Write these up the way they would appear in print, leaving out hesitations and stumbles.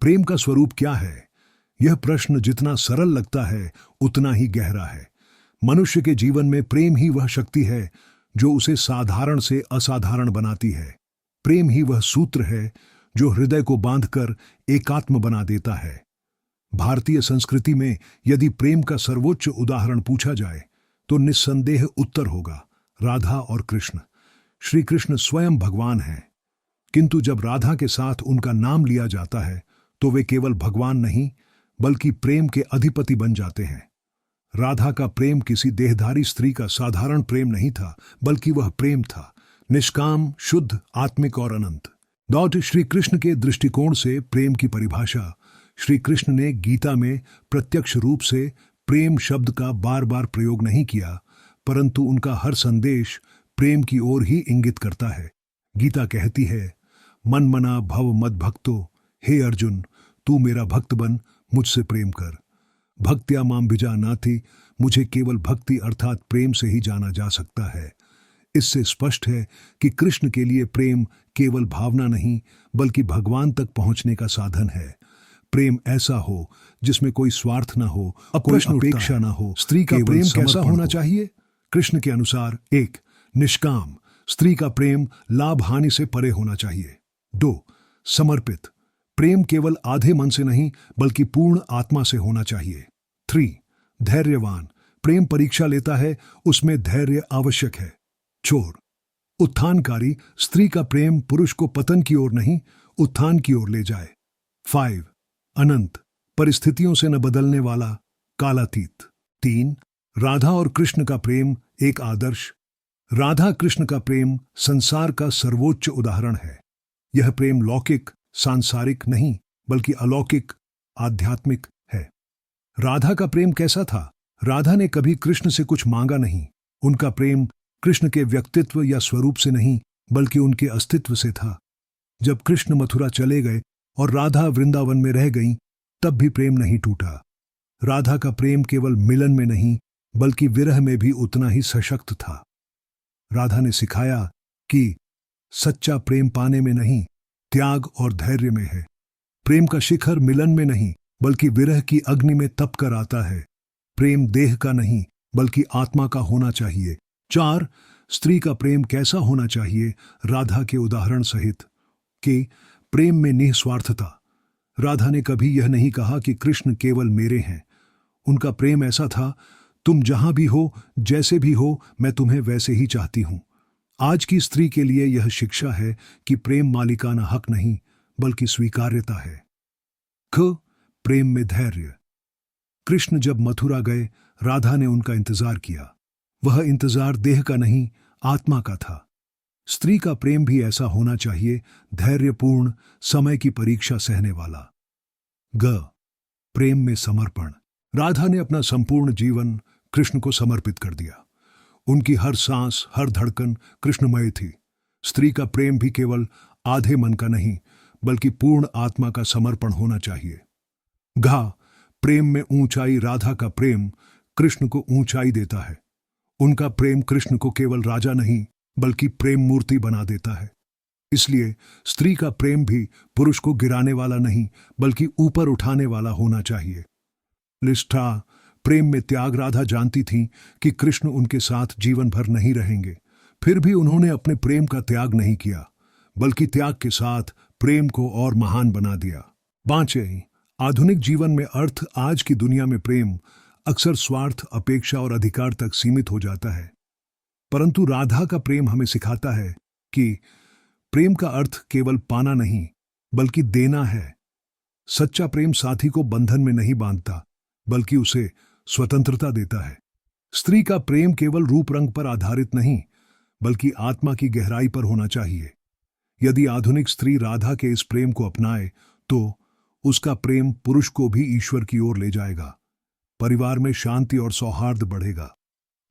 प्रेम का स्वरूप क्या है? यह प्रश्न जितना सरल लगता है उतना ही गहरा है। मनुष्य के जीवन में प्रेम ही वह शक्ति है जो उसे साधारण से असाधारण बनाती है। प्रेम ही वह सूत्र है जो हृदय को बांधकर एकात्म बना देता है। भारतीय संस्कृति में यदि प्रेम का सर्वोच्च उदाहरण पूछा जाए तो निस्संदेह उत्तर होगा राधा और कृष्ण। श्री कृष्ण स्वयं भगवान हैं, किंतु जब राधा के साथ उनका नाम लिया जाता है तो वे केवल भगवान नहीं बल्कि प्रेम के अधिपति बन जाते हैं। राधा का प्रेम किसी देहधारी स्त्री का साधारण प्रेम नहीं था, बल्कि वह प्रेम था निष्काम, शुद्ध, आत्मिक और अनंत। श्री कृष्ण के दृष्टिकोण से प्रेम की परिभाषा श्री कृष्ण ने गीता में प्रत्यक्ष रूप से प्रेम शब्द का बार बार प्रयोग नहीं किया, परंतु उनका हर संदेश प्रेम की ओर ही इंगित करता है। गीता कहती है, मन मना भव मद भक्तो, हे अर्जुन तू मेरा भक्त बन, मुझसे प्रेम कर। भक्त्या माम भिजानाति, मुझे केवल भक्ति अर्थात प्रेम से ही जाना जा सकता है। इससे स्पष्ट है कि कृष्ण के लिए प्रेम केवल भावना नहीं बल्कि भगवान तक पहुंचने का साधन है। प्रेम ऐसा हो जिसमें कोई स्वार्थ ना हो, कोई अपेक्षा ना हो। स्त्री का प्रेम कैसा होना चाहिए? कृष्ण के अनुसार 1. निष्काम, स्त्री का प्रेम लाभ हानि से परे होना चाहिए। 2. समर्पित, प्रेम केवल आधे मन से नहीं बल्कि पूर्ण आत्मा से होना चाहिए। 3. धैर्यवान, प्रेम परीक्षा लेता है, उसमें धैर्य आवश्यक है। 4. उत्थानकारी, स्त्री का प्रेम पुरुष को पतन की ओर नहीं उत्थान की ओर ले जाए। 5. अनंत, परिस्थितियों से न बदलने वाला, कालातीत। 3. राधा और कृष्ण का प्रेम एक आदर्श। राधा कृष्ण का प्रेम संसार का सर्वोच्च उदाहरण है। यह प्रेम लौकिक, सांसारिक नहीं बल्कि अलौकिक, आध्यात्मिक है। राधा का प्रेम कैसा था? राधा ने कभी कृष्ण से कुछ मांगा नहीं। उनका प्रेम कृष्ण के व्यक्तित्व या स्वरूप से नहीं बल्कि उनके अस्तित्व से था। जब कृष्ण मथुरा चले गए और राधा वृंदावन में रह गईं, तब भी प्रेम नहीं टूटा। राधा का प्रेम केवल मिलन में नहीं बल्कि विरह में भी उतना ही सशक्त था। राधा ने सिखाया कि सच्चा प्रेम पाने में नहीं, त्याग और धैर्य में है। प्रेम का शिखर मिलन में नहीं बल्कि विरह की अग्नि में तप कर आता है। प्रेम देह का नहीं बल्कि आत्मा का होना चाहिए। 4. स्त्री का प्रेम कैसा होना चाहिए? राधा के उदाहरण सहित कि प्रेम में निस्वार्थता। राधा ने कभी यह नहीं कहा कि कृष्ण केवल मेरे हैं। उनका प्रेम ऐसा था, तुम जहां भी हो, जैसे भी हो, मैं तुम्हें वैसे ही चाहती हूं। आज की स्त्री के लिए यह शिक्षा है कि प्रेम मालिकाना हक नहीं बल्कि स्वीकार्यता है। प्रेम में धैर्य। कृष्ण जब मथुरा गए, राधा ने उनका इंतजार किया। वह इंतजार देह का नहीं, आत्मा का था। स्त्री का प्रेम भी ऐसा होना चाहिए, धैर्यपूर्ण, समय की परीक्षा सहने वाला। प्रेम में समर्पण। राधा ने अपना संपूर्ण जीवन कृष्ण को समर्पित कर दिया। उनकी हर सांस, हर धड़कन कृष्णमय थी। स्त्री का प्रेम भी केवल आधे मन का नहीं बल्कि पूर्ण आत्मा का समर्पण होना चाहिए। प्रेम में ऊंचाई। राधा का प्रेम कृष्ण को ऊंचाई देता है। उनका प्रेम कृष्ण को केवल राजा नहीं बल्कि प्रेम मूर्ति बना देता है। इसलिए स्त्री का प्रेम भी पुरुष को गिराने वाला नहीं बल्कि ऊपर उठाने वाला होना चाहिए। निष्ठा, प्रेम में त्याग। राधा जानती थीं कि कृष्ण उनके साथ जीवन भर नहीं रहेंगे, फिर भी उन्होंने अपने प्रेम का त्याग नहीं किया बल्कि त्याग के साथ प्रेम को और महान बना दिया। 5. आधुनिक जीवन में अर्थ। आज की दुनिया में प्रेम अक्सर स्वार्थ, अपेक्षा और अधिकार तक सीमित हो जाता है, परंतु राधा का प्रेम हमें सिखाता है कि प्रेम का अर्थ केवल पाना नहीं बल्कि देना है। सच्चा प्रेम साथी को बंधन में नहीं बांधता बल्कि उसे स्वतंत्रता देता है। स्त्री का प्रेम केवल रूप रंग पर आधारित नहीं बल्कि आत्मा की गहराई पर होना चाहिए। यदि आधुनिक स्त्री राधा के इस प्रेम को अपनाए तो उसका प्रेम पुरुष को भी ईश्वर की ओर ले जाएगा। परिवार में शांति और सौहार्द बढ़ेगा।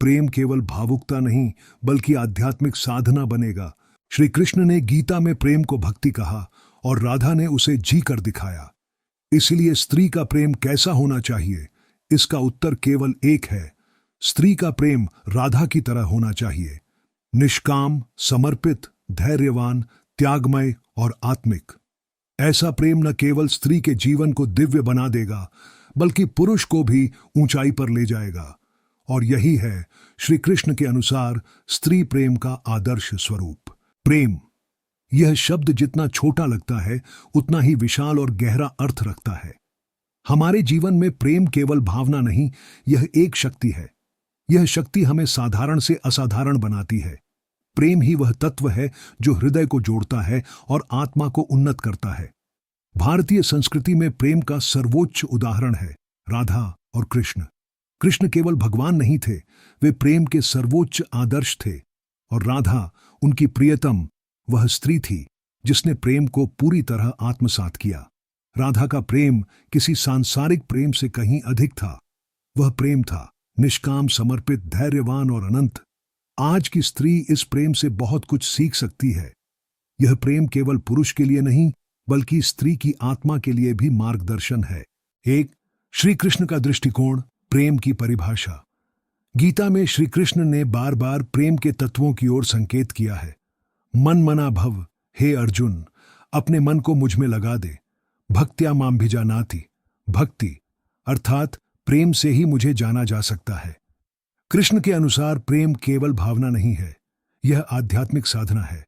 प्रेम केवल भावुकता नहीं बल्कि आध्यात्मिक साधना बनेगा। श्री कृष्ण ने गीता में प्रेम को भक्ति कहा और राधा ने उसे जी कर दिखाया। इसलिए स्त्री का प्रेम कैसा होना चाहिए? इसका उत्तर केवल एक है, स्त्री का प्रेम राधा की तरह होना चाहिए, निष्काम, समर्पित, धैर्यवान, त्यागमय और आत्मिक। ऐसा प्रेम न केवल स्त्री के जीवन को दिव्य बना देगा, बल्कि पुरुष को भी ऊंचाई पर ले जाएगा। और यही है श्री कृष्ण के अनुसार स्त्री प्रेम का आदर्श स्वरूप। प्रेम, यह शब्द जितना छोटा लगता है उतना ही विशाल और गहरा अर्थ रखता है। हमारे जीवन में प्रेम केवल भावना नहीं, यह एक शक्ति है। यह शक्ति हमें साधारण से असाधारण बनाती है। प्रेम ही वह तत्व है जो हृदय को जोड़ता है और आत्मा को उन्नत करता है। भारतीय संस्कृति में प्रेम का सर्वोच्च उदाहरण है राधा और कृष्ण। कृष्ण केवल भगवान नहीं थे, वे प्रेम के सर्वोच्च आदर्श थे। और राधा, उनकी प्रियतम, वह स्त्री थी जिसने प्रेम को पूरी तरह आत्मसात किया। राधा का प्रेम किसी सांसारिक प्रेम से कहीं अधिक था। वह प्रेम था निष्काम, समर्पित, धैर्यवान और अनंत। आज की स्त्री इस प्रेम से बहुत कुछ सीख सकती है। यह प्रेम केवल पुरुष के लिए नहीं, बल्कि स्त्री की आत्मा के लिए भी मार्गदर्शन है। एक, श्री कृष्ण का दृष्टिकोण, प्रेम की परिभाषा। गीता में श्री कृष्ण ने बार बार प्रेम के तत्वों की ओर संकेत किया है। मन मना भव, हे अर्जुन, अपने मन को मुझ में लगा दे। भक्त्या माम भिजानाति, भक्ति अर्थात प्रेम से ही मुझे जाना जा सकता है। कृष्ण के अनुसार प्रेम केवल भावना नहीं है, यह आध्यात्मिक साधना है।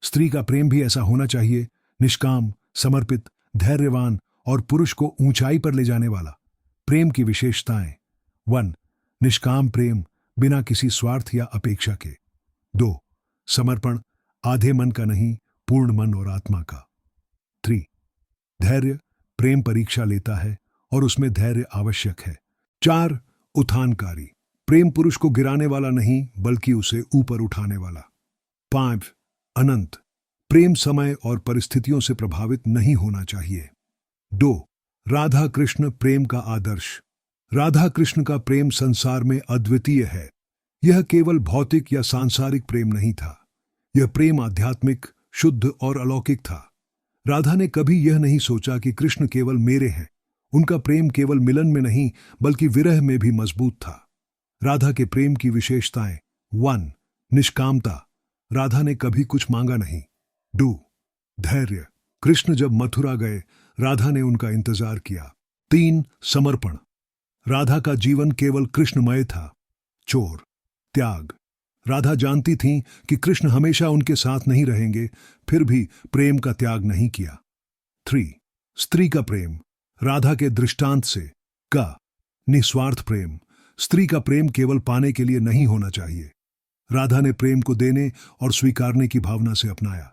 स्त्री का प्रेम भी ऐसा होना चाहिए, निष्काम, समर्पित, धैर्यवान और पुरुष को ऊंचाई पर ले जाने वाला। प्रेम की विशेषताएं। 1. निष्काम प्रेम, बिना किसी स्वार्थ या अपेक्षा के। 2. समर्पण, आधे मन का नहीं, पूर्ण मन और आत्मा का। 3. धैर्य, प्रेम परीक्षा लेता है और उसमें धैर्य आवश्यक है। 4. उत्थानकारी, प्रेम पुरुष को गिराने वाला नहीं, बल्कि उसे ऊपर उठाने वाला। 5. अनंत, प्रेम समय और परिस्थितियों से प्रभावित नहीं होना चाहिए। 2. राधा कृष्ण प्रेम का आदर्श। राधा कृष्ण का प्रेम संसार में अद्वितीय है। यह केवल भौतिक या सांसारिक प्रेम नहीं था, यह प्रेम आध्यात्मिक, शुद्ध और अलौकिक था। राधा ने कभी यह नहीं सोचा कि कृष्ण केवल मेरे हैं। उनका प्रेम केवल मिलन में नहीं, बल्कि विरह में भी मजबूत था। राधा के प्रेम की विशेषताएं। 1. निष्कामता, राधा ने कभी कुछ मांगा नहीं। 2. धैर्य, कृष्ण जब मथुरा गए, राधा ने उनका इंतजार किया। 3. समर्पण, राधा का जीवन केवल कृष्णमय था। 4. त्याग, राधा जानती थीं कि कृष्ण हमेशा उनके साथ नहीं रहेंगे, फिर भी प्रेम का त्याग नहीं किया। 3. स्त्री का प्रेम, राधा के दृष्टांत से। का निस्वार्थ प्रेम, स्त्री का प्रेम केवल पाने के लिए नहीं होना चाहिए। राधा ने प्रेम को देने और स्वीकारने की भावना से अपनाया।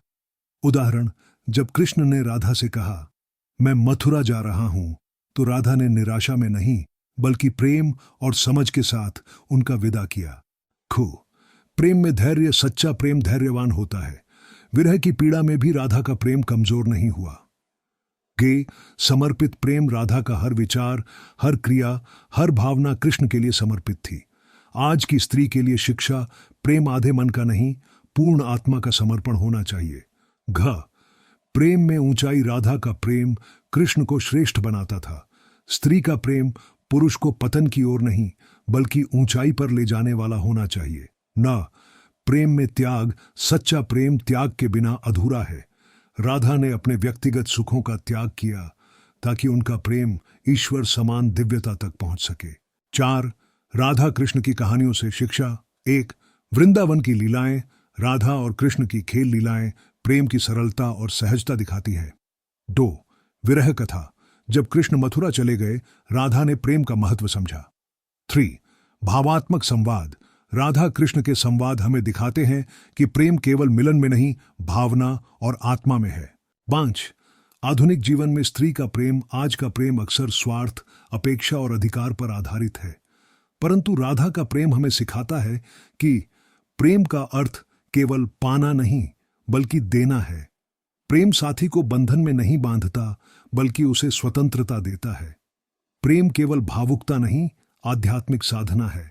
उदाहरण, जब कृष्ण ने राधा से कहा, मैं मथुरा जा रहा हूं, तो राधा ने निराशा में नहीं, बल्कि प्रेम और समझ के साथ उनका विदा किया। प्रेम में धैर्य, सच्चा प्रेम धैर्यवान होता है। विरह की पीड़ा में भी राधा का प्रेम कमजोर नहीं हुआ। समर्पित प्रेम, राधा का हर विचार, हर क्रिया, हर भावना कृष्ण के लिए समर्पित थी। आज की स्त्री के लिए शिक्षा, प्रेम आधे मन का नहीं, पूर्ण आत्मा का समर्पण होना चाहिए। प्रेम में ऊंचाई, राधा का प्रेम कृष्ण को श्रेष्ठ बनाता था। स्त्री का प्रेम पुरुष को पतन की ओर नहीं, बल्कि ऊंचाई पर ले जाने वाला होना चाहिए। प्रेम में त्याग, सच्चा प्रेम त्याग के बिना अधूरा है। राधा ने अपने व्यक्तिगत सुखों का त्याग किया ताकि उनका प्रेम ईश्वर समान दिव्यता तक पहुंच सके। 4. राधा कृष्ण की कहानियों से शिक्षा। 1. वृंदावन की लीलाएं, राधा और कृष्ण की खेल लीलाएं प्रेम की सरलता और सहजता दिखाती है। 2. विरह कथा, जब कृष्ण मथुरा चले गए, राधा ने प्रेम का महत्व समझा। 3. भावात्मक संवाद, राधा कृष्ण के संवाद हमें दिखाते हैं कि प्रेम केवल मिलन में नहीं, भावना और आत्मा में है। 5. आधुनिक जीवन में स्त्री का प्रेम, आज का प्रेम अक्सर स्वार्थ, अपेक्षा और अधिकार पर आधारित है, परंतु राधा का प्रेम हमें सिखाता है कि प्रेम का अर्थ केवल पाना नहीं, बल्कि देना है। प्रेम साथी को बंधन में नहीं बांधता, बल्कि उसे स्वतंत्रता देता है। प्रेम केवल भावुकता नहीं, आध्यात्मिक साधना है।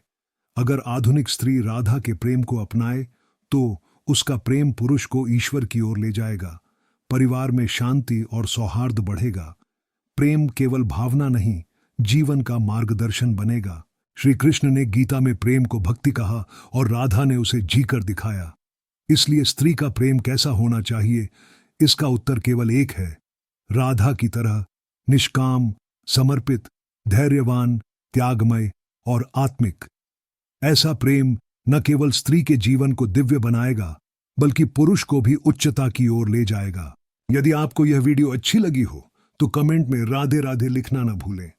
अगर आधुनिक स्त्री राधा के प्रेम को अपनाए, तो उसका प्रेम पुरुष को ईश्वर की ओर ले जाएगा। परिवार में शांति और सौहार्द बढ़ेगा। प्रेम केवल भावना नहीं, जीवन का मार्गदर्शन बनेगा। श्री कृष्ण ने गीता में प्रेम को भक्ति कहा और राधा ने उसे जीकर दिखाया। इसलिए स्त्री का प्रेम कैसा होना चाहिए, इसका उत्तर केवल एक है, राधा की तरह निष्काम, समर्पित, धैर्यवान, त्यागमय और आत्मिक। ऐसा प्रेम न केवल स्त्री के जीवन को दिव्य बनाएगा बल्कि पुरुष को भी उच्चता की ओर ले जाएगा। यदि आपको यह वीडियो अच्छी लगी हो तो कमेंट में राधे राधे लिखना न भूलें।